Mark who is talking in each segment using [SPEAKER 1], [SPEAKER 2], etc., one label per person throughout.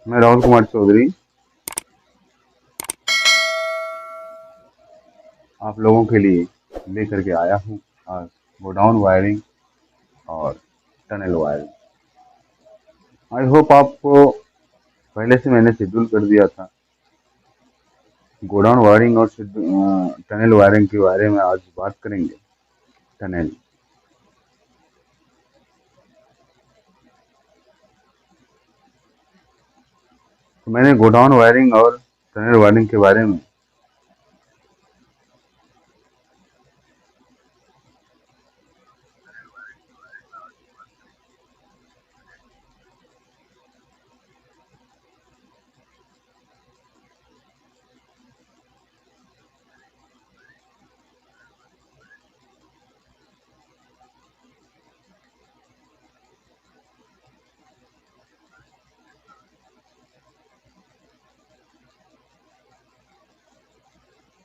[SPEAKER 1] मैं राहुल कुमार चौधरी आप लोगों के लिए लेकर के आया हूँ आज गोडाउन वायरिंग और टनल वायरिंग। आई होप आपको पहले से मैंने शेड्यूल कर दिया था। गोडाउन वायरिंग और टनल वायरिंग के बारे में आज बात करेंगे। टनल तो मैंने गोडाउन वायरिंग और टनल वायरिंग के बारे में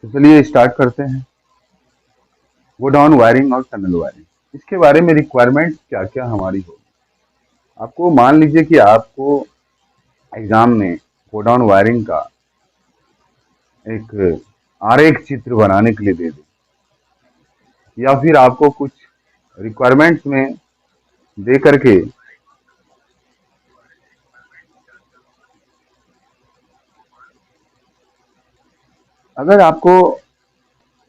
[SPEAKER 1] तो चलिए स्टार्ट करते हैं। गोडाउन वायरिंग और टनल वायरिंग, इसके बारे में रिक्वायरमेंट क्या क्या हमारी होगी। आपको मान लीजिए कि आपको एग्जाम में गोडाउन वायरिंग का एक आरेख चित्र बनाने के लिए दे दे, या फिर आपको कुछ रिक्वायरमेंट्स में दे करके अगर आपको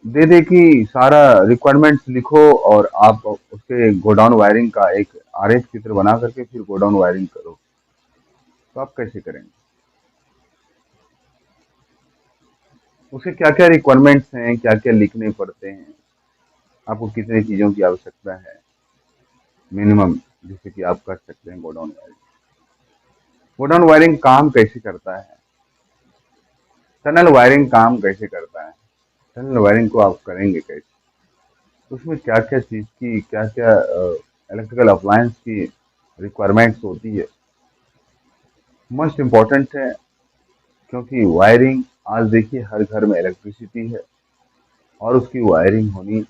[SPEAKER 1] दे दे कि सारा रिक्वायरमेंट्स लिखो और आप उसके गोडाउन वायरिंग का एक आरेख चित्र बना करके फिर गोडाउन वायरिंग करो, तो आप कैसे करेंगे? उसे क्या क्या रिक्वायरमेंट्स हैं, क्या क्या लिखने पड़ते हैं, आपको कितनी चीज़ों की आवश्यकता है मिनिमम, जिससे कि आप कर सकते हैं गोडाउन वायरिंग। गोडाउन वायरिंग काम कैसे करता है, टनल वायरिंग काम कैसे करता है, टनल वायरिंग को आप करेंगे कैसे, उसमें क्या क्या चीज़ की क्या क्या इलेक्ट्रिकल अप्लायंस की रिक्वायरमेंट्स होती है, मोस्ट इम्पॉर्टेंट है। क्योंकि वायरिंग आज देखिए हर घर में इलेक्ट्रिसिटी है और उसकी वायरिंग होनी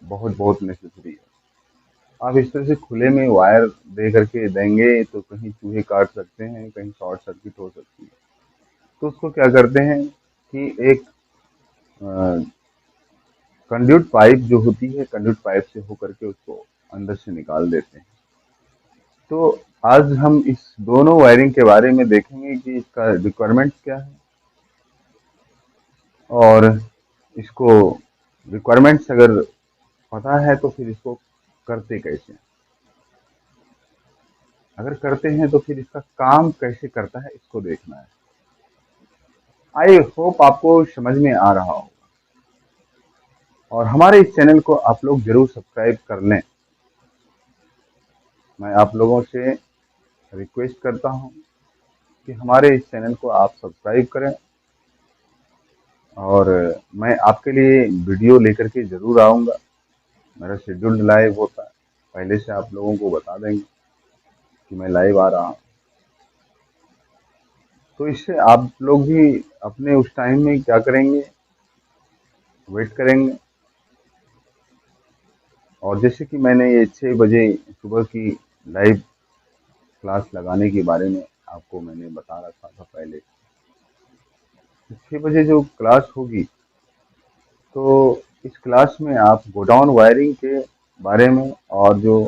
[SPEAKER 1] बहुत बहुत नेसेसरी है। आप इस तरह से खुले में वायर दे करके देंगे तो कहीं चूहे काट सकते हैं, कहीं शॉर्ट सर्किट हो सकती है। तो उसको क्या करते हैं कि एक कंड्यूट पाइप जो होती है, कंड्यूट पाइप से होकर के उसको अंदर से निकाल देते हैं। तो आज हम इस दोनों वायरिंग के बारे में देखेंगे कि इसका रिक्वायरमेंट क्या है और इसको रिक्वायरमेंट्स अगर पता है तो फिर इसको करते कैसे हैं? अगर करते हैं तो फिर इसका काम कैसे करता है इसको देखना है। आई होप आपको समझ में आ रहा हो और हमारे इस चैनल को आप लोग जरूर सब्सक्राइब कर लें। मैं आप लोगों से रिक्वेस्ट करता हूं कि हमारे इस चैनल को आप सब्सक्राइब करें और मैं आपके लिए वीडियो लेकर के जरूर आऊँगा। मेरा शेड्यूल्ड लाइव होता है, पहले से आप लोगों को बता देंगे कि मैं लाइव आ रहा हूँ। तो इससे आप लोग भी अपने उस टाइम में क्या करेंगे, वेट करेंगे। और जैसे कि मैंने ये 6 बजे सुबह की लाइव क्लास लगाने के बारे में आपको मैंने बता रखा था पहले। 6 बजे जो क्लास होगी, तो इस क्लास में आप गोडाउन वायरिंग के बारे में और जो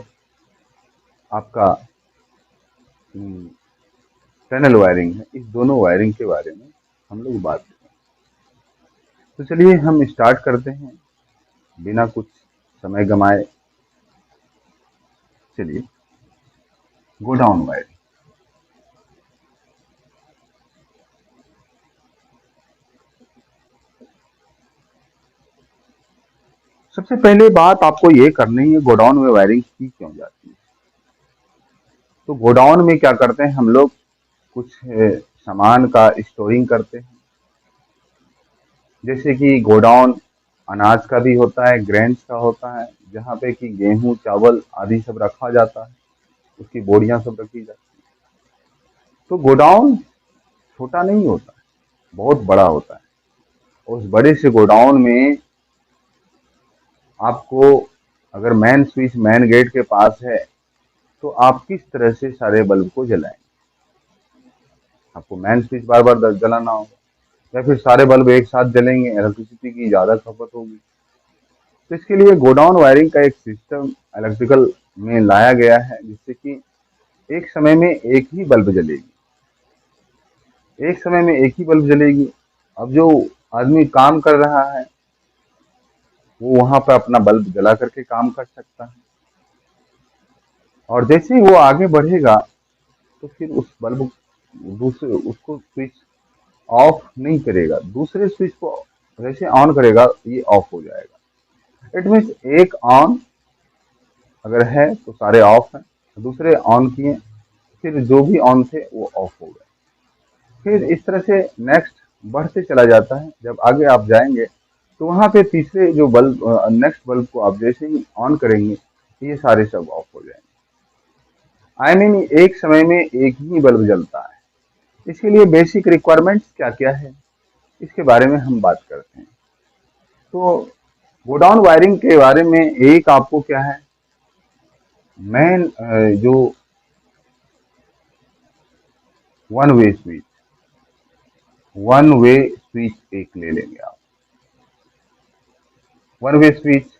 [SPEAKER 1] आपका टनल वायरिंग है, इस दोनों वायरिंग के बारे में हम लोग बात करें। तो चलिए हम स्टार्ट करते हैं बिना कुछ समय गमाए। चलिए, गोडाउन वायरिंग। सबसे पहले बात आपको ये करनी है, गोडाउन में वायरिंग की क्यों जाती है। तो गोडाउन में क्या करते हैं हम लोग, कुछ सामान का स्टोरिंग करते हैं। जैसे कि गोडाउन अनाज का भी होता है, ग्रेन्स का होता है, जहाँ पे कि गेहूं चावल आदि सब रखा जाता है, उसकी बोरियां सब रखी जाती है। तो गोडाउन छोटा नहीं होता है, बहुत बड़ा होता है। उस बड़े से गोडाउन में आपको, अगर मेन स्विच मेन गेट के पास है, तो आप किस तरह से सारे बल्ब को जलाएं। आपको मेन स्विच बार बार जलाना होगा, या फिर सारे बल्ब एक साथ जलेंगे, इलेक्ट्रिसिटी की ज़्यादा खपत होगी। तो इसके लिए गोडाउन वायरिंग का एक सिस्टम इलेक्ट्रिकल में लाया गया है, जिससे कि एक समय में एक ही बल्ब जलेगी, एक समय में एक ही बल्ब जलेगी। अब जो आदमी काम कर रहा है वो वहां पर अपना बल्ब जला करके काम कर सकता है, और जैसे ही वो आगे बढ़ेगा तो फिर उस बल्ब दूसरे उसको स्विच ऑफ नहीं करेगा, दूसरे स्विच को जैसे ऑन करेगा ये ऑफ हो जाएगा। इट मीन्स एक ऑन अगर है तो सारे ऑफ हैं, दूसरे ऑन किए फिर जो भी ऑन थे वो ऑफ हो गए। फिर इस तरह से नेक्स्ट बढ़ते चला जाता है। जब आगे आप जाएंगे तो वहां पे तीसरे जो बल्ब नेक्स्ट बल्ब को आप जैसे ही ऑन करेंगे ये सारे सब ऑफ हो जाएंगे। आई मीन एक समय में एक ही बल्ब जलता है। इसके लिए बेसिक रिक्वायरमेंट्स क्या क्या है इसके बारे में हम बात करते हैं। तो गोडाउन वायरिंग के बारे में एक आपको क्या है, मेन जो one way switch, one way switch एक ले लेंगे आप। वन वे स्विच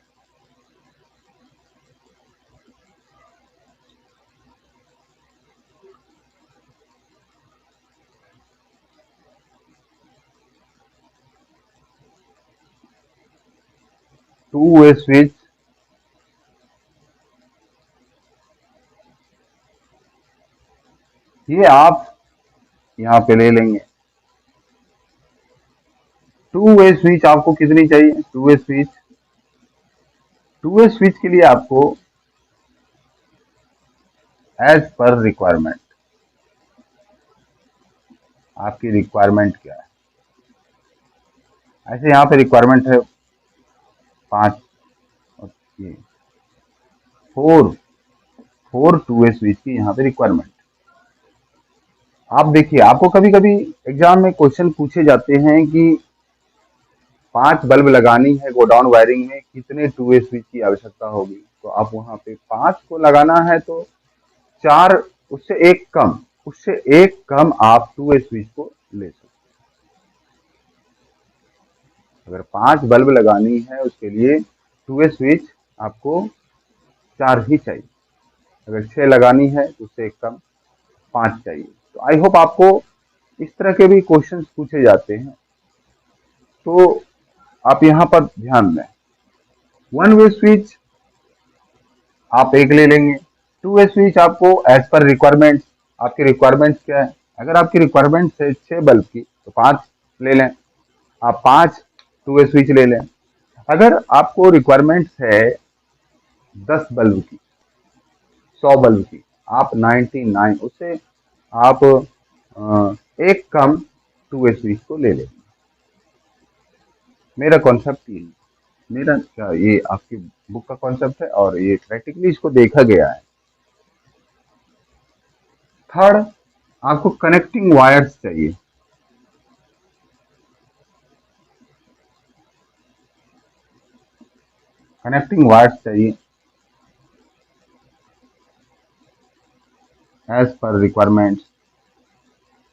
[SPEAKER 1] 2 वे स्विच, ये आप यहाँ पे ले लेंगे। 2 वे स्विच आपको कितनी चाहिए? 2 वे स्विच, 2 वे स्विच के लिए आपको एज पर रिक्वायरमेंट, आपकी रिक्वायरमेंट क्या है। ऐसे यहाँ पे रिक्वायरमेंट है 5 और ये 4 2 वे स्विच की यहाँ पे रिक्वायरमेंट। आप देखिए, आपको कभी कभी एग्जाम में क्वेश्चन पूछे जाते हैं कि 5 बल्ब लगानी है गोडाउन वायरिंग में, कितने 2 वे स्विच की आवश्यकता होगी। तो आप वहां पे 5 को लगाना है तो 4, उससे एक कम, उससे एक कम आप 2 वे स्विच को ले सकते। अगर 5 बल्ब लगानी है उसके लिए 2 वे स्विच आपको 4 ही चाहिए। अगर 6 लगानी है तो उससे एक कम 5 चाहिए। तो आई होप आपको इस तरह के भी क्वेश्चंस पूछे जाते हैं, तो आप यहाँ पर ध्यान दें। वन वे स्विच आप एक ले लेंगे। 2 वे स्विच आपको एज पर रिक्वायरमेंट, आपकी रिक्वायरमेंट क्या है। अगर आपकी रिक्वायरमेंट है 6 बल्ब की तो 5 ले लें, आप 5 2 वे स्विच ले लें। अगर आपको रिक्वायरमेंट है 10 बल्ब की, 100 बल्ब की, आप 99 उससे आप एक कम 2 वे स्विच को ले लें। मेरा कॉन्सेप्ट ये, मेरा क्या ये आपकी बुक का कॉन्सेप्ट है और ये प्रैक्टिकली इसको देखा गया है। थर्ड, आपको कनेक्टिंग वायर्स चाहिए। कनेक्टिंग वायर्स चाहिए एज पर रिक्वायरमेंट्स।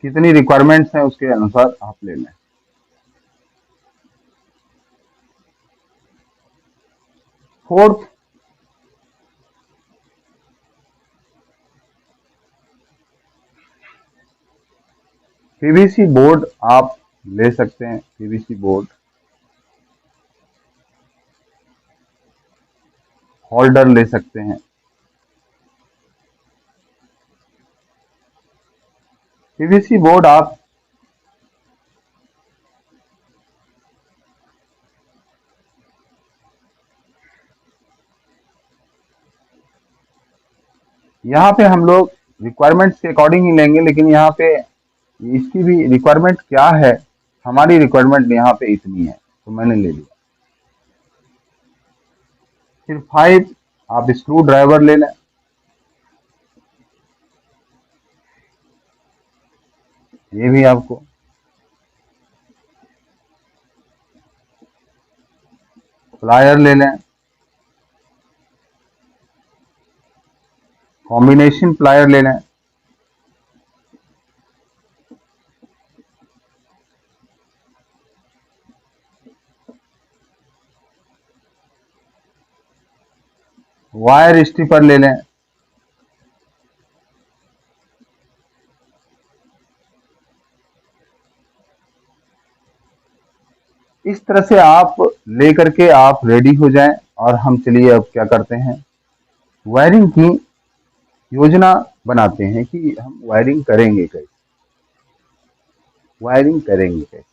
[SPEAKER 1] कितनी रिक्वायरमेंट्स हैं उसके अनुसार आप ले लें। फोर्थ, पीवीसी बोर्ड आप ले सकते हैं। पीवीसी बोर्ड, होल्डर ले सकते हैं। पीवीसी बोर्ड आप यहाँ पे हम लोग रिक्वायरमेंट्स के अकॉर्डिंग ही लेंगे, लेकिन यहाँ पे इसकी भी रिक्वायरमेंट क्या है, हमारी रिक्वायरमेंट यहाँ पे इतनी है तो मैंने ले लिया। फिर 5, आप स्क्रू ड्राइवर ले लें। ये भी आपको, प्लायर ले लें, कॉम्बिनेशन प्लायर ले लें। वायर स्ट्रिपर ले लें। इस तरह से आप लेकर के आप रेडी हो जाएं और हम चलिए अब क्या करते हैं, वायरिंग की योजना बनाते हैं कि हम वायरिंग करेंगे कैसे। वायरिंग करेंगे कैसे,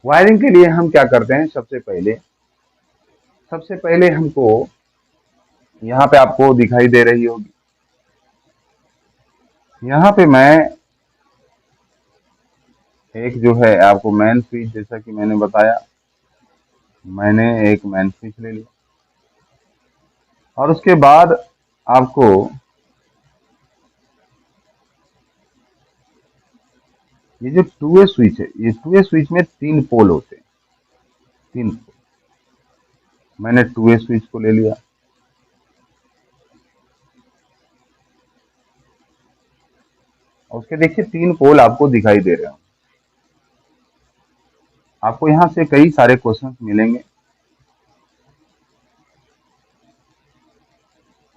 [SPEAKER 1] वायरिंग के लिए हम क्या करते हैं, सबसे पहले हमको यहाँ पे आपको दिखाई दे रही होगी, यहाँ पे मैं एक जो है आपको मैन स्विच, जैसा कि मैंने बताया, मैंने एक मैन स्विच ले लिया और उसके बाद आपको ये जो टू वे स्विच है, ये टू वे स्विच में 3 पोल होते हैं, 3 पोल। मैंने टू वे स्विच को ले लिया और उसके देखिए 3 पोल आपको दिखाई दे रहे हो। आपको यहाँ से कई सारे क्वेश्चंस मिलेंगे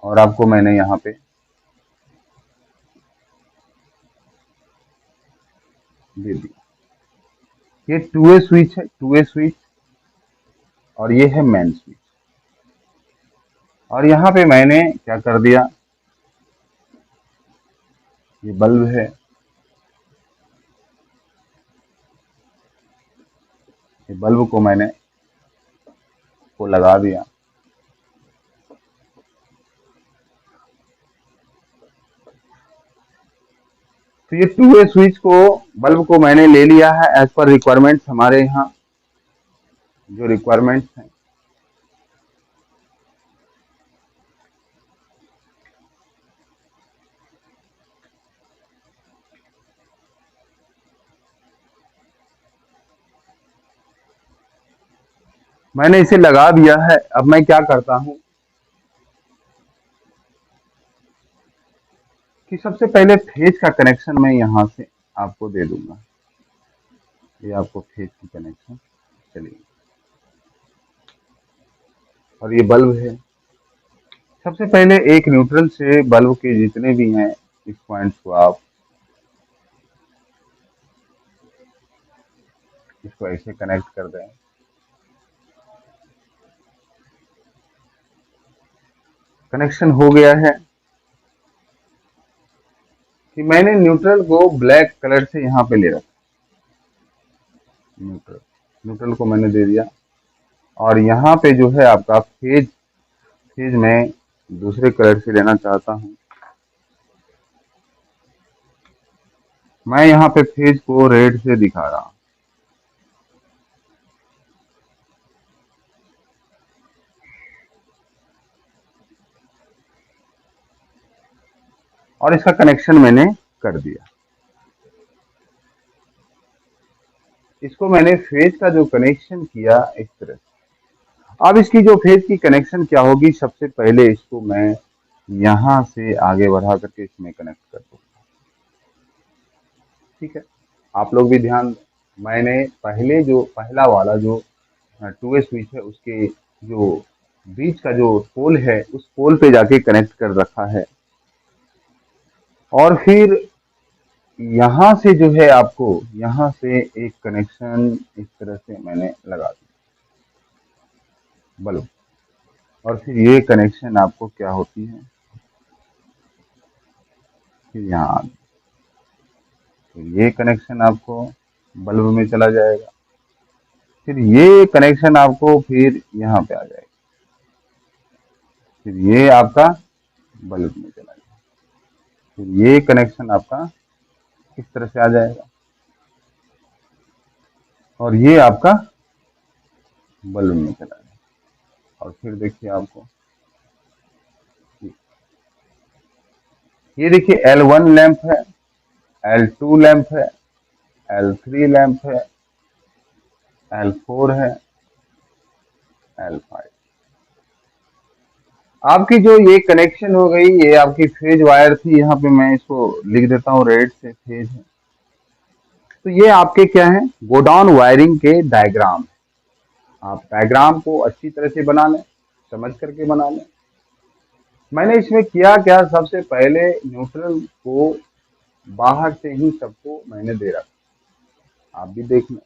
[SPEAKER 1] और आपको मैंने यहाँ पे दे दिया। ये टू वे स्विच है, टू वे स्विच, और ये है मेन स्विच। और यहाँ पे मैंने क्या कर दिया, ये बल्ब है, ये बल्ब को मैंने को लगा दिया। तो ये टू वे स्विच को, बल्ब को मैंने ले लिया है एज पर रिक्वायरमेंट्स, हमारे यहाँ जो रिक्वायरमेंट्स हैं। मैंने इसे लगा दिया है। अब मैं क्या करता हूं कि सबसे पहले फेज का कनेक्शन मैं यहां से आपको दे दूंगा। ये आपको फेज की कनेक्शन, चलिए, और ये बल्ब है। सबसे पहले एक न्यूट्रल से बल्ब के जितने भी हैं इस पॉइंट्स को आप इसको ऐसे कनेक्ट कर दें। कनेक्शन हो गया है कि मैंने न्यूट्रल को ब्लैक कलर से यहाँ पे ले रखा। न्यूट्रल न्यूट्रल को मैंने दे दिया और यहाँ पे जो है आपका फेज, फेज मैं दूसरे कलर से लेना चाहता हूँ। मैं यहाँ पे फेज को रेड से दिखा रहा हूँ। और इसका कनेक्शन मैंने कर दिया। इसको मैंने फेज का जो कनेक्शन किया इस तरह से। अब इसकी जो फेज की कनेक्शन क्या होगी, सबसे पहले इसको मैं यहां से आगे बढ़ा करके इसमें कनेक्ट कर दूंगा। ठीक है, आप लोग भी ध्यान दें। मैंने पहले जो पहला वाला जो टू वे स्विच है उसके जो बीच का जो पोल है उस पोल पे जाके कनेक्ट कर रखा है और फिर यहाँ से जो है आपको यहाँ से एक कनेक्शन इस तरह से मैंने लगा दिया बल्ब। और फिर ये कनेक्शन आपको क्या होती है, फिर यहाँ फिर ये कनेक्शन आपको बल्ब में चला जाएगा। फिर ये कनेक्शन आपको फिर यहाँ पे आ जाएगा। फिर ये आपका बल्ब में चला जाएगा। फिर ये कनेक्शन आपका इस तरह से आ जाएगा और ये आपका बल्ब में चला जाएगा। और फिर देखिए आपको ये देखिए L1 लैंप है, L2 लैंप है, L3 लैंप है, L4 है, L5। आपकी जो ये कनेक्शन हो गई, ये आपकी फेज वायर थी। यहाँ पे मैं इसको लिख देता हूँ रेड से, फेज है। तो ये आपके क्या है, गोडाउन वायरिंग के डायग्राम। आप डायग्राम को अच्छी तरह से बना लें, समझ करके बना लें। मैंने इसमें किया क्या, सबसे पहले न्यूट्रल को बाहर से ही सबको मैंने दे रखा। आप भी देखना,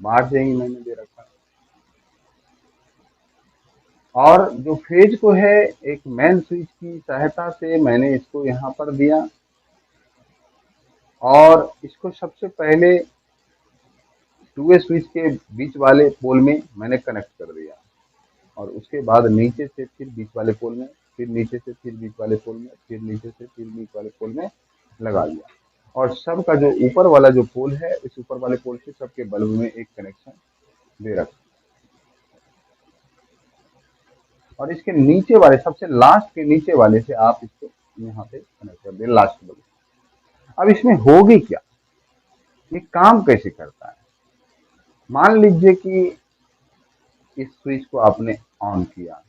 [SPEAKER 1] बाहर से ही मैंने दे रखा। और जो फेज को है, एक मेन स्विच की सहायता से मैंने इसको यहाँ पर दिया, और इसको सबसे पहले टू वे स्विच के बीच वाले पोल में मैंने कनेक्ट कर दिया, और उसके बाद नीचे से फिर बीच वाले पोल में, फिर नीचे से फिर बीच वाले पोल में, फिर नीचे से फिर बीच वाले पोल में लगा दिया। और सबका जो ऊपर वाला जो पोल है, इस ऊपर वाले पोल से सबके बल्ब में एक कनेक्शन दे रखा। और इसके नीचे वाले, सबसे लास्ट के नीचे वाले से आप इसको यहाँ पे कनेक्ट कर दे, लास्ट बल्ब। अब इसमें होगी क्या, ये काम कैसे करता है। मान लीजिए कि इस स्विच को आपने ऑन किया,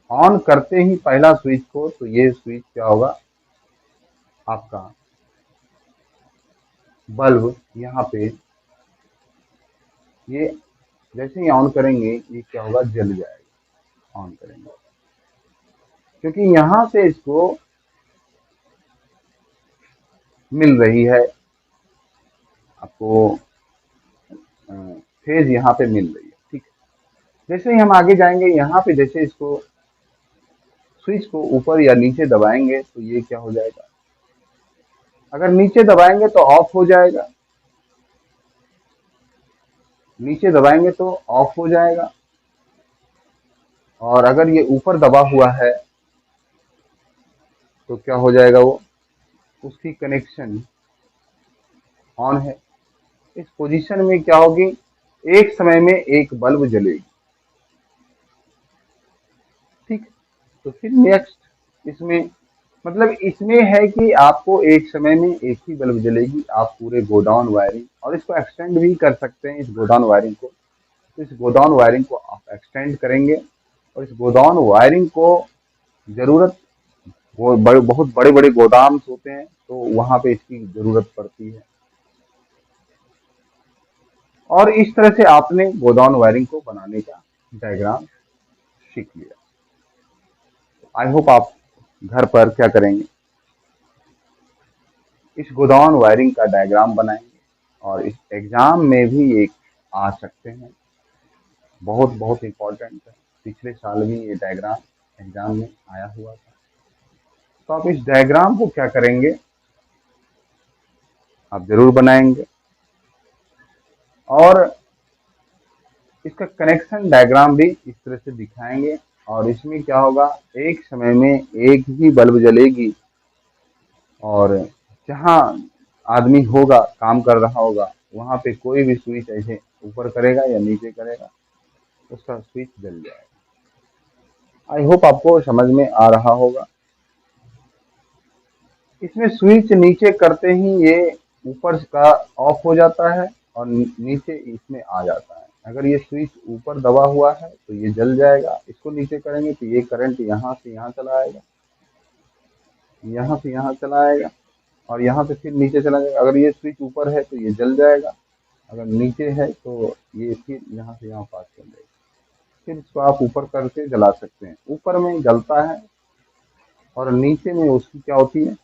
[SPEAKER 1] ऑन करते ही पहला स्विच को, तो ये स्विच क्या होगा, आपका बल्ब यहाँ पे, ये जैसे ही ऑन करेंगे ये क्या होगा, जल जाएगा। ऑन करेंगे क्योंकि यहाँ से इसको मिल रही है, आपको फेज यहाँ पे मिल रही है, ठीक है। जैसे ही हम आगे जाएंगे, यहाँ पे जैसे इसको स्विच को ऊपर या नीचे दबाएंगे तो ये क्या हो जाएगा, अगर नीचे दबाएंगे तो ऑफ हो जाएगा, नीचे दबाएंगे तो ऑफ हो जाएगा। और अगर ये ऊपर दबा हुआ है तो क्या हो जाएगा, वो उसकी कनेक्शन ऑन है। इस पोजीशन में क्या होगी, एक समय में एक बल्ब जलेगी, ठीक। तो फिर नेक्स्ट इसमें, मतलब इसमें है कि आपको एक समय में एक ही बल्ब जलेगी। आप पूरे गोडाउन वायरिंग, और इसको एक्सटेंड भी कर सकते हैं, इस गोडाउन वायरिंग को। तो इस गोडाउन वायरिंग को आप एक्सटेंड करेंगे, और इस गोडाउन वायरिंग को जरूरत, वो बहुत बड़े बड़े गोदाम होते हैं तो वहां पे इसकी जरूरत पड़ती है। और इस तरह से आपने गोडाउन वायरिंग को बनाने का डायग्राम सीख लिया। आई होप आप घर पर क्या करेंगे, इस गोडाउन वायरिंग का डायग्राम बनाएंगे, और इस एग्जाम में भी एक आ सकते हैं, बहुत बहुत इम्पोर्टेंट है। पिछले साल भी ये डायग्राम एग्जाम में आया हुआ था। तो आप इस डायग्राम को क्या करेंगे, आप जरूर बनाएंगे, और इसका कनेक्शन डायग्राम भी इस तरह से दिखाएंगे। और इसमें क्या होगा, एक समय में एक ही बल्ब जलेगी, और जहाँ आदमी होगा, काम कर रहा होगा, वहां पे कोई भी स्विच ऐसे ऊपर करेगा या नीचे करेगा, उसका स्विच जल जाएगा। आई होप आपको समझ में आ रहा होगा। इसमें स्विच नीचे करते ही ये ऊपर का ऑफ हो जाता है, और नीचे इसमें आ जाता है। अगर ये स्विच ऊपर दबा हुआ है तो ये जल जाएगा, इसको नीचे करेंगे तो ये करंट यहाँ से यहाँ चला आएगा, यहाँ से यहाँ चला आएगा, और यहाँ से फिर नीचे चला जाएगा। अगर ये स्विच ऊपर है तो ये जल जाएगा, अगर नीचे है तो ये फिर यहाँ से यहाँ पास कर देगा। फिर इसको आप ऊपर करके जला सकते हैं, ऊपर में जलता है और नीचे में उसकी क्या होती है,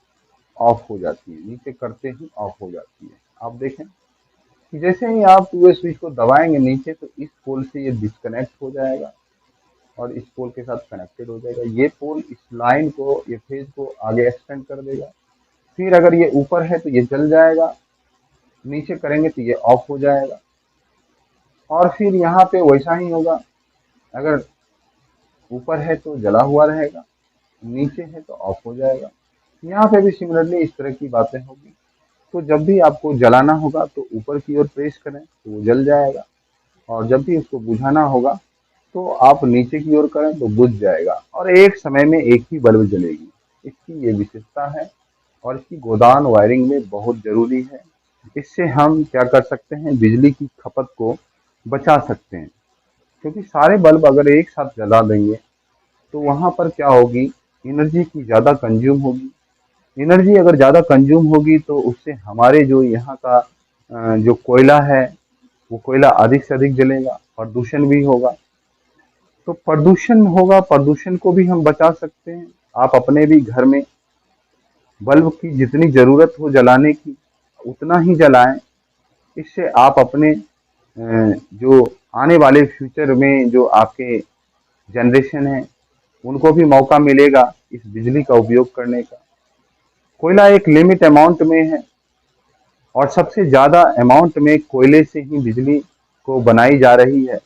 [SPEAKER 1] ऑफ हो जाती है। नीचे करते ही ऑफ हो जाती है। आप देखें कि जैसे ही आप टू वे स्विच को दबाएंगे नीचे, तो इस पोल से ये डिस्कनेक्ट हो जाएगा और इस पोल के साथ कनेक्टेड हो जाएगा। ये पोल इस लाइन को, ये फेज को आगे एक्सटेंड कर देगा। फिर अगर ये ऊपर है तो ये जल जाएगा, नीचे करेंगे तो ये ऑफ हो जाएगा। और फिर यहाँ पे वैसा ही होगा, अगर ऊपर है तो जला हुआ रहेगा, नीचे है तो ऑफ हो जाएगा। यहाँ पे भी सिमिलरली इस तरह की बातें होगी। तो जब भी आपको जलाना होगा तो ऊपर की ओर प्रेस करें तो वो जल जाएगा, और जब भी उसको बुझाना होगा तो आप नीचे की ओर करें तो बुझ जाएगा, और एक समय में एक ही बल्ब जलेगी। इसकी ये विशेषता है, और इसकी गोदान वायरिंग में बहुत जरूरी है। इससे हम क्या कर सकते हैं, बिजली की खपत को बचा सकते हैं। क्योंकि सारे बल्ब अगर एक साथ जला देंगे तो वहां पर क्या होगी, एनर्जी की ज़्यादा कंज्यूम होगी। एनर्जी अगर ज़्यादा कंज्यूम होगी तो उससे हमारे जो यहाँ का जो कोयला है, वो कोयला अधिक से अधिक जलेगा, प्रदूषण भी होगा। तो प्रदूषण होगा, प्रदूषण को भी हम बचा सकते हैं। आप अपने भी घर में बल्ब की जितनी ज़रूरत हो जलाने की उतना ही जलाएं। इससे आप अपने जो आने वाले फ्यूचर में जो आपके जनरेशन है उनको भी मौका मिलेगा इस बिजली का उपयोग करने का। कोयला एक लिमिट अमाउंट में है और सबसे ज़्यादा अमाउंट में कोयले से ही बिजली को बनाई जा रही है,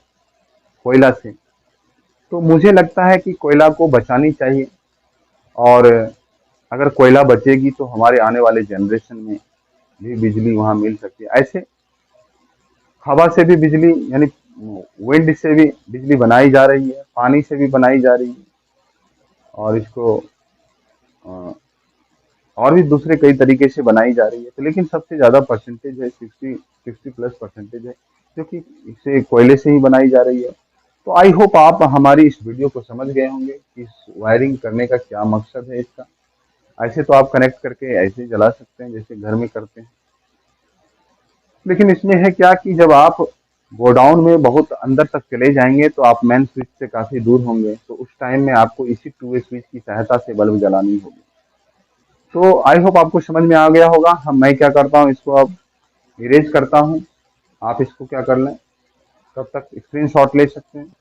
[SPEAKER 1] कोयला से। तो मुझे लगता है कि कोयला को बचानी चाहिए और अगर कोयला बचेगी तो हमारे आने वाले जनरेशन में भी बिजली वहाँ मिल सकती है। ऐसे हवा से भी बिजली यानी विंड से भी बिजली बनाई जा रही है, पानी से भी बनाई जा रही है और इसको अ, और भी दूसरे कई तरीके से बनाई जा रही है। तो लेकिन सबसे ज़्यादा परसेंटेज है 60-60+ परसेंटेज है जो कि इसे कोयले से ही बनाई जा रही है। तो आई होप आप हमारी इस वीडियो को समझ गए होंगे कि इस वायरिंग करने का क्या मकसद है इसका। ऐसे तो आप कनेक्ट करके ऐसे ही जला सकते हैं जैसे घर में करते हैं, लेकिन इसमें है क्या कि जब आप गोडाउन में बहुत अंदर तक चले जाएंगे तो आप मेन स्विच से काफ़ी दूर होंगे, तो उस टाइम में आपको इसी टू वे स्विच की सहायता से बल्ब जलानी होगी। तो आई होप आपको समझ में आ गया होगा। हम मैं क्या करता हूँ, इसको अब इरेज करता हूँ। आप इसको क्या कर लें, तब तक स्क्रीनशॉट ले सकते हैं।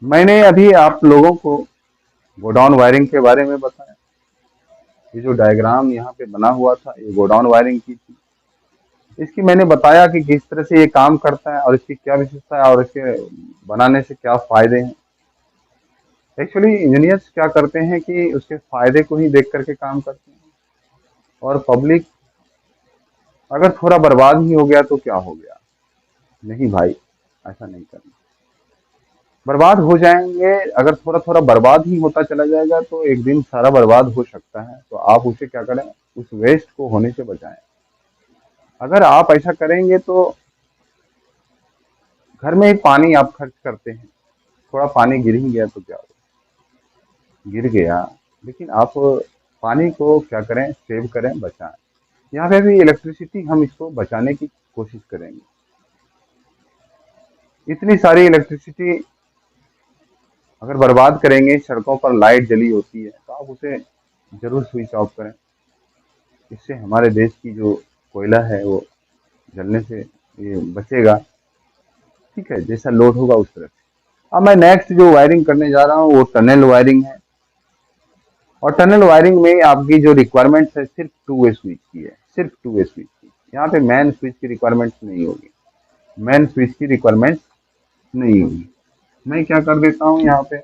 [SPEAKER 1] मैंने अभी आप लोगों को गोडाउन वायरिंग के बारे में बताया। ये जो डायग्राम यहाँ पे बना हुआ था ये गोडाउन वायरिंग की थी। इसकी मैंने बताया कि किस तरह से ये काम करता है और इसकी क्या विशेषता है और इसके बनाने से क्या फायदे हैं। एक्चुअली इंजीनियर्स क्या करते हैं कि उसके फायदे को ही देख करके काम करते हैं और पब्लिक अगर थोड़ा बर्बाद ही हो गया तो क्या हो गया। नहीं भाई, ऐसा नहीं करना। बर्बाद हो जाएंगे, अगर थोड़ा थोड़ा बर्बाद ही होता चला जाएगा तो एक दिन सारा बर्बाद हो सकता है। तो आप उसे क्या करें, उस वेस्ट को होने से बचाएं। अगर आप ऐसा करेंगे तो घर में ही पानी आप खर्च करते हैं, थोड़ा पानी गिर ही गया तो क्या हो, गिर गया, लेकिन आप पानी को क्या करें, सेव करें, बचाएं। यहाँ पे भी इलेक्ट्रिसिटी हम इसको बचाने की कोशिश करेंगे। इतनी सारी इलेक्ट्रिसिटी अगर बर्बाद करेंगे, सड़कों पर लाइट जली होती है तो आप उसे जरूर स्विच ऑफ करें। इससे हमारे देश की जो कोयला है वो जलने से ये बचेगा। ठीक है, जैसा लोड होगा उस तरह से। अब मैं नेक्स्ट जो वायरिंग करने जा रहा हूँ वो टनल वायरिंग है। और टनल वायरिंग में आपकी जो रिक्वायरमेंट्स है सिर्फ टू वे स्विच की है, सिर्फ टू वे स्विच की। यहाँ पे मैन स्विच की रिक्वायरमेंट्स नहीं होगी, मैन स्विच की रिक्वायरमेंट्स नहीं होगी। मैं क्या कर देता हूँ यहाँ पे,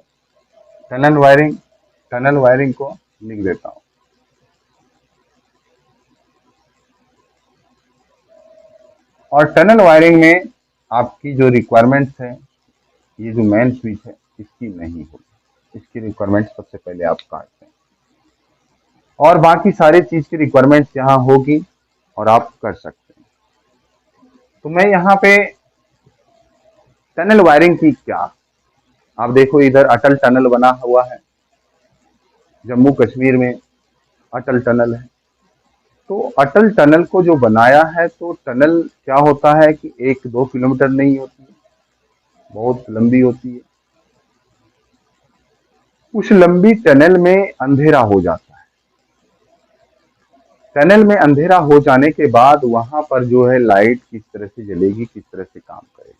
[SPEAKER 1] टनल वायरिंग, टनल वायरिंग को लिख देता हूँ। और टनल वायरिंग में आपकी जो रिक्वायरमेंट्स है, ये जो मेन स्विच है इसकी नहीं होगी। इसकी रिक्वायरमेंट्स सबसे पहले आप काट दें और बाकी सारी चीज की रिक्वायरमेंट्स यहाँ होगी और आप कर सकते हैं। तो मैं यहाँ पे टनल वायरिंग की क्या, आप देखो इधर अटल टनल बना हुआ है, जम्मू कश्मीर में अटल टनल है। तो अटल टनल को जो बनाया है, तो टनल क्या होता है कि 1-2 किलोमीटर नहीं होती है, बहुत लंबी होती है। उस लंबी टनल में अंधेरा हो जाता है। टनल में अंधेरा हो जाने के बाद वहां पर जो है लाइट किस तरह से जलेगी, किस तरह से काम करेगी,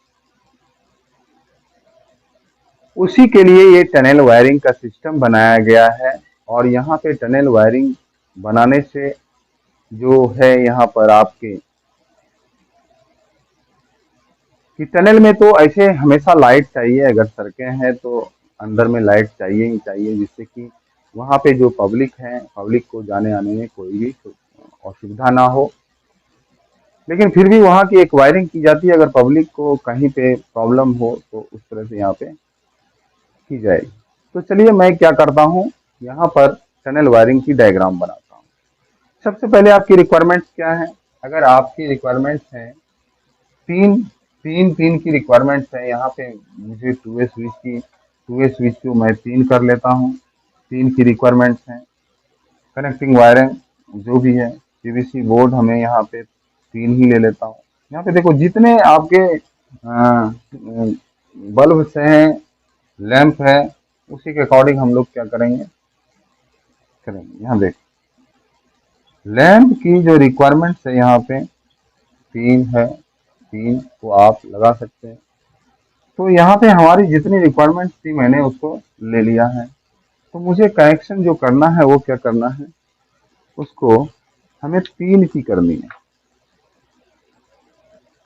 [SPEAKER 1] उसी के लिए ये टनल वायरिंग का सिस्टम बनाया गया है। और यहाँ पे टनल वायरिंग बनाने से जो है यहाँ पर आपके कि टनल में तो ऐसे हमेशा लाइट चाहिए, अगर सड़कें हैं तो अंदर में लाइट चाहिए ही चाहिए, जिससे कि वहाँ पे जो पब्लिक है, पब्लिक को जाने आने में कोई भी असुविधा ना हो। लेकिन फिर भी वहाँ की एक वायरिंग की जाती है, अगर पब्लिक को कहीं पे प्रॉब्लम हो तो उस तरह से यहाँ पे की जाएगी। तो चलिए मैं क्या करता हूँ, यहाँ पर टनल वायरिंग की डायग्राम बनाता हूँ। सबसे पहले आपकी रिक्वायरमेंट्स क्या है? अगर आपकी रिक्वायरमेंट्स हैं तीन तीन तीन की रिक्वायरमेंट्स है यहाँ पे, मुझे टू वे स्विच को मैं तीन कर लेता हूँ। तीन की रिक्वायरमेंट्स हैं। कनेक्टिंग वायरिंग जो भी है, पीवीसी बोर्ड हमें यहाँ पे तीन ही ले लेता हूँ। यहाँ पे देखो जितने आपके बल्ब से हैं, लैंप है, उसी के अकॉर्डिंग हम लोग क्या करेंगे करेंगे। यहाँ देखो लैंप की जो रिक्वायरमेंट्स है यहाँ पे तीन है, तीन को आप लगा सकते हैं। तो यहाँ पे हमारी जितनी रिक्वायरमेंट्स थी मैंने उसको ले लिया है। तो मुझे कनेक्शन जो करना है वो क्या करना है, उसको हमें तीन की करनी है।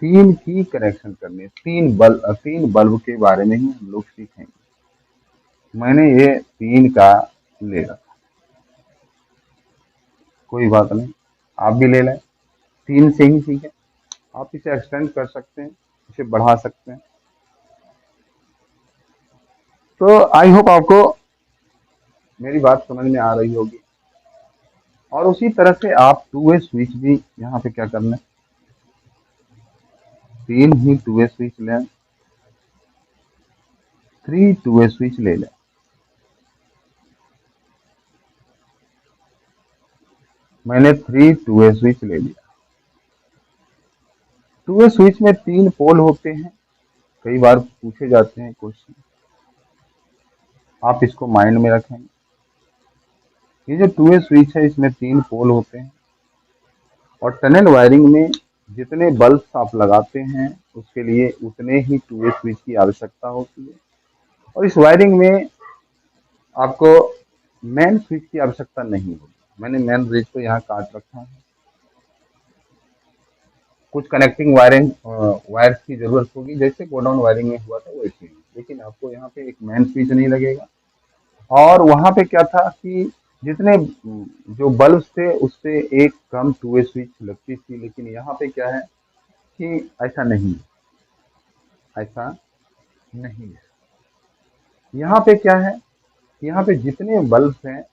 [SPEAKER 1] तीन की कनेक्शन करनी है। तीन बल्ब के बारे में ही हम लोग सीखेंगे। मैंने ये तीन का ले रखा, कोई बात नहीं, आप भी ले लें। तीन से ही सीखें। आप इसे एक्सटेंड कर सकते हैं, इसे बढ़ा सकते हैं। तो आई होप आपको मेरी बात समझ में आ रही होगी। और उसी तरह से आप टू वे स्विच भी यहाँ पे क्या करना है, तीन ही टू वे स्विच लें, थ्री टू वे स्विच ले लें। मैंने थ्री टू वे स्विच ले लिया। टू वे स्विच में तीन पोल होते हैं, कई बार पूछे जाते हैं क्वेश्चन, आप इसको माइंड में रखें। ये जो टू वे स्विच है इसमें तीन पोल होते हैं, और टनल वायरिंग में जितने बल्ब आप लगाते हैं उसके लिए उतने ही टू वे स्विच की आवश्यकता होती है। और इस वायरिंग में आपको मेन स्विच की आवश्यकता नहीं होगी। मैंने मेन स्विच को यहाँ काट रखा है। कुछ कनेक्टिंग वायर्स की जरूरत होगी, जैसे गोडाउन वायरिंग में हुआ था वैसे ही, लेकिन आपको यहाँ पे एक मेन स्विच नहीं लगेगा। और वहाँ पे क्या था कि जितने जो बल्ब थे उससे एक कम टू वे स्विच लगती थी, लेकिन यहाँ पे क्या है कि ऐसा नहीं, ऐसा नहीं है। यहाँ पे क्या है, यहाँ पे जितने बल्ब हैं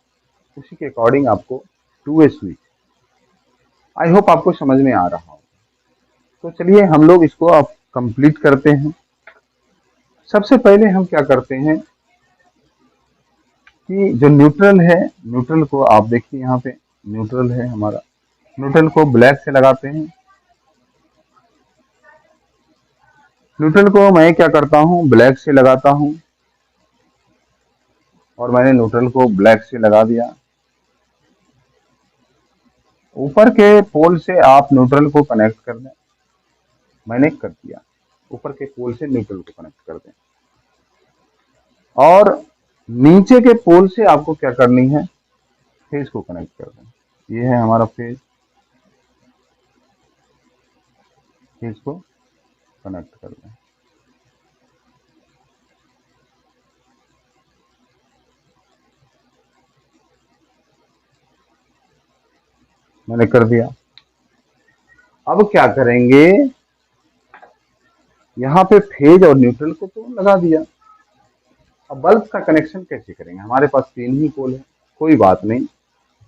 [SPEAKER 1] उसी के अकॉर्डिंग आपको two way switch. I hope आपको समझ में आ रहा हो। तो चलिए हम लोग इसको अब कंप्लीट करते हैं। सबसे पहले हम क्या करते हैं कि जो न्यूट्रल है, न्यूट्रल को आप देखिए यहाँ पे न्यूट्रल है हमारा, न्यूट्रल को ब्लैक से लगाते हैं। न्यूट्रल को मैं क्या करता हूँ, ब्लैक से लगाता हूँ। और मैंने न्यूट्रल को ब्लैक से लगा दिया। ऊपर के पोल से आप न्यूट्रल को कनेक्ट कर दें। मैंने कर दिया, ऊपर के पोल से न्यूट्रल को कनेक्ट कर दें। और नीचे के पोल से आपको क्या करनी है, फेज को कनेक्ट कर दें। ये है हमारा फेज, फेज को कनेक्ट कर दें। मैंने कर दिया। अब क्या करेंगे, यहाँ पे फेज और न्यूट्रल को तो लगा दिया। अब बल्ब का कनेक्शन कैसे करेंगे, हमारे पास तीन ही पोल है। कोई बात नहीं,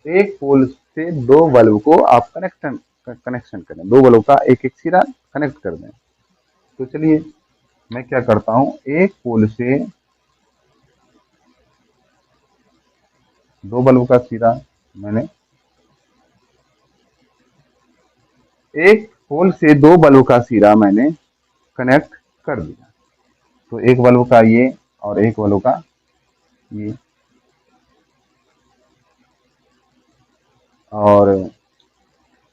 [SPEAKER 1] एक पोल से दो बल्ब को आप कनेक्शन करें, दो बल्ब का एक एक सिरा कनेक्ट कर दें। तो चलिए मैं क्या करता हूँ, एक पोल से दो बल्ब का सिरा मैंने, एक पोल से दो बल्ब का सिरा मैंने कनेक्ट कर दिया। तो एक बल्ब का ये और एक बल्ब का ये। और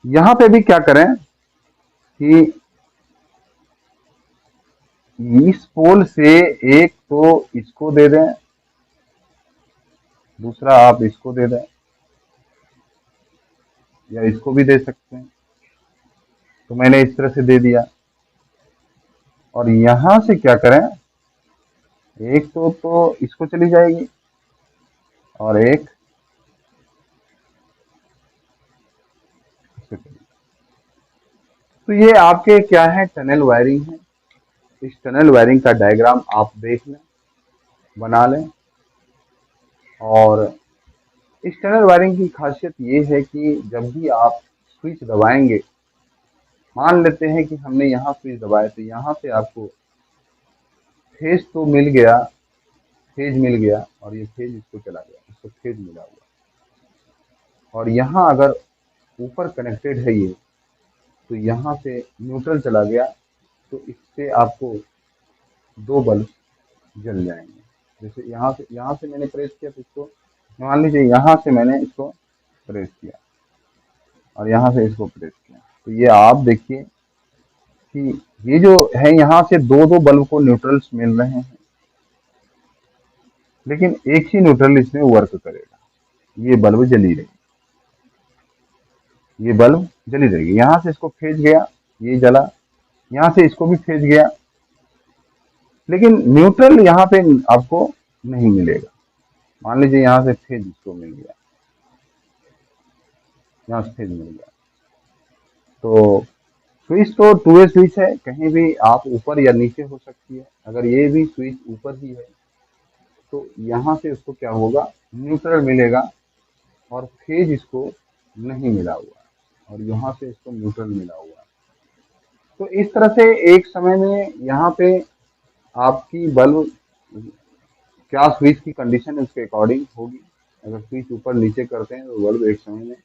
[SPEAKER 1] यहाँ पे भी क्या करें कि इस पोल से एक तो इसको दे दें, दूसरा आप इसको दे दें, या इसको भी दे सकते हैं। तो मैंने इस तरह से दे दिया। और यहां से क्या करें, एक तो इसको चली जाएगी और एक तो ये आपके क्या है, टनल वायरिंग है। इस टनल वायरिंग का डायग्राम आप देख लें, बना लें। और इस टनल वायरिंग की खासियत ये है कि जब भी आप स्विच दबाएंगे, मान लेते हैं कि हमने यहाँ स्विच दबाया तो यहाँ से आपको फेज तो मिल गया, फेज मिल गया, और ये फेज इसको चला गया, इसको फेज मिला हुआ। और यहाँ अगर ऊपर कनेक्टेड है ये, तो यहाँ से न्यूट्रल चला गया, तो इससे आपको दो बल्ब जल जाएंगे। जैसे यहाँ से मैंने प्रेस किया तो इसको, मान लीजिए यहाँ से मैंने इसको प्रेस किया और यहाँ से इसको प्रेस किया, तो ये आप देखिए कि ये जो है यहाँ से दो दो बल्ब को न्यूट्रल्स मिल रहे हैं, लेकिन एक ही न्यूट्रल इसमें वर्क करेगा। ये बल्ब जली रही, ये बल्ब जली रहेगी। यहाँ से इसको फेज गया, ये जला, यहाँ से इसको भी फेज गया, लेकिन न्यूट्रल यहाँ पे आपको नहीं मिलेगा। मान लीजिए यहाँ से फेज इसको मिल गया, यहाँ से फेज मिल गया, तो स्विच तो टू वे स्विच है, कहीं भी आप ऊपर या नीचे हो सकती है। अगर ये भी स्विच ऊपर ही है तो यहाँ से उसको क्या होगा, न्यूट्रल मिलेगा, और फेज इसको नहीं मिला हुआ, और यहाँ से इसको न्यूट्रल मिला हुआ। तो इस तरह से एक समय में यहाँ पे आपकी बल्ब क्या स्विच की कंडीशन है उसके अकॉर्डिंग होगी। अगर स्विच ऊपर नीचे करते हैं तो बल्ब एक समय में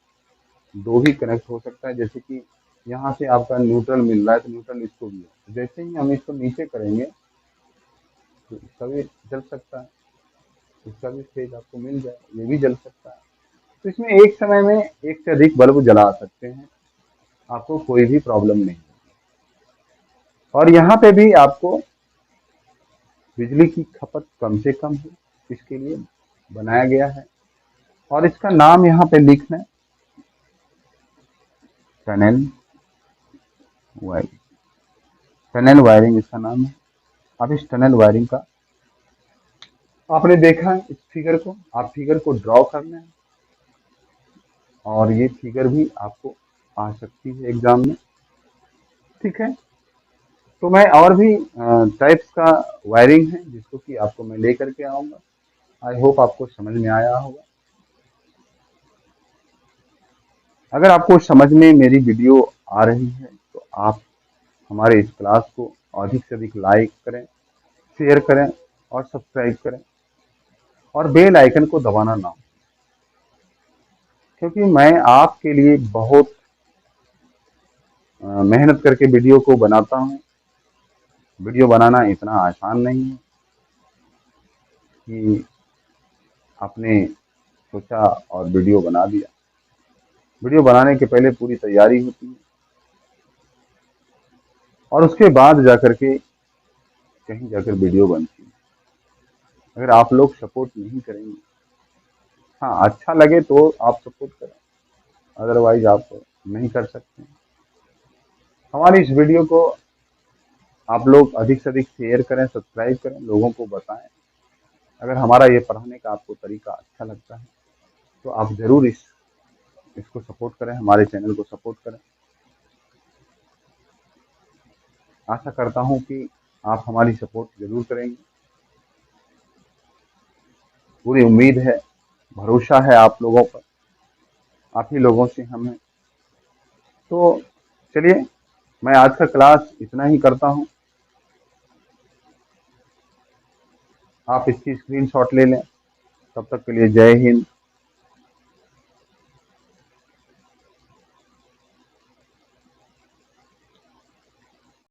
[SPEAKER 1] दो भी कनेक्ट हो सकता है। जैसे कि यहाँ से आपका न्यूट्रल मिल रहा है तो न्यूट्रल इसको भी है, जैसे ही हम इसको नीचे करेंगे तो इसका भी जल सकता है, इसका भी फेज आपको मिल जाए, ये भी जल सकता है। तो इसमें एक समय में एक से अधिक बल्ब जला सकते हैं, आपको कोई भी प्रॉब्लम नहीं। और यहाँ पे भी आपको बिजली की खपत कम से कम हो, इसके लिए बनाया गया है। और इसका नाम यहाँ पे लिखना है, टनल वायरिंग। टनल वायरिंग इसका नाम है। अब इस टनल वायरिंग का आपने देखा है इस फिगर को, आप फिगर को ड्रॉ करना है, और ये फिगर भी आपको आ सकती है एग्जाम में, ठीक है। तो मैं और भी टाइप्स का वायरिंग है जिसको कि आपको मैं लेकर के आऊँगा। आई होप आपको समझ में आया होगा। अगर आपको समझ में मेरी वीडियो आ रही है तो आप हमारे इस क्लास को अधिक से अधिक लाइक करें, शेयर करें और सब्सक्राइब करें, और बेल आइकन को दबाना ना हो, क्योंकि मैं आपके लिए बहुत मेहनत करके वीडियो को बनाता हूँ। वीडियो बनाना इतना आसान नहीं है कि आपने सोचा और वीडियो बना दिया। वीडियो बनाने के पहले पूरी तैयारी होती है, और उसके बाद जाकर के कहीं जाकर वीडियो बनती है। अगर आप लोग सपोर्ट नहीं करेंगे, हाँ अच्छा लगे तो आप सपोर्ट करें, अदरवाइज आप नहीं कर सकते। हमारी इस वीडियो को आप लोग अधिक से अधिक शेयर करें, सब्सक्राइब करें, लोगों को बताएं। अगर हमारा ये पढ़ाने का आपको तरीका अच्छा लगता है तो आप ज़रूर इसको सपोर्ट करें, हमारे चैनल को सपोर्ट करें। आशा करता हूँ कि आप हमारी सपोर्ट ज़रूर करेंगे। पूरी उम्मीद है, भरोसा है आप लोगों पर, आप ही लोगों से हमें। तो चलिए, मैं आज का क्लास इतना ही करता हूँ। आप इसकी स्क्रीनशॉट ले लें। तब तक के लिए जय हिंद,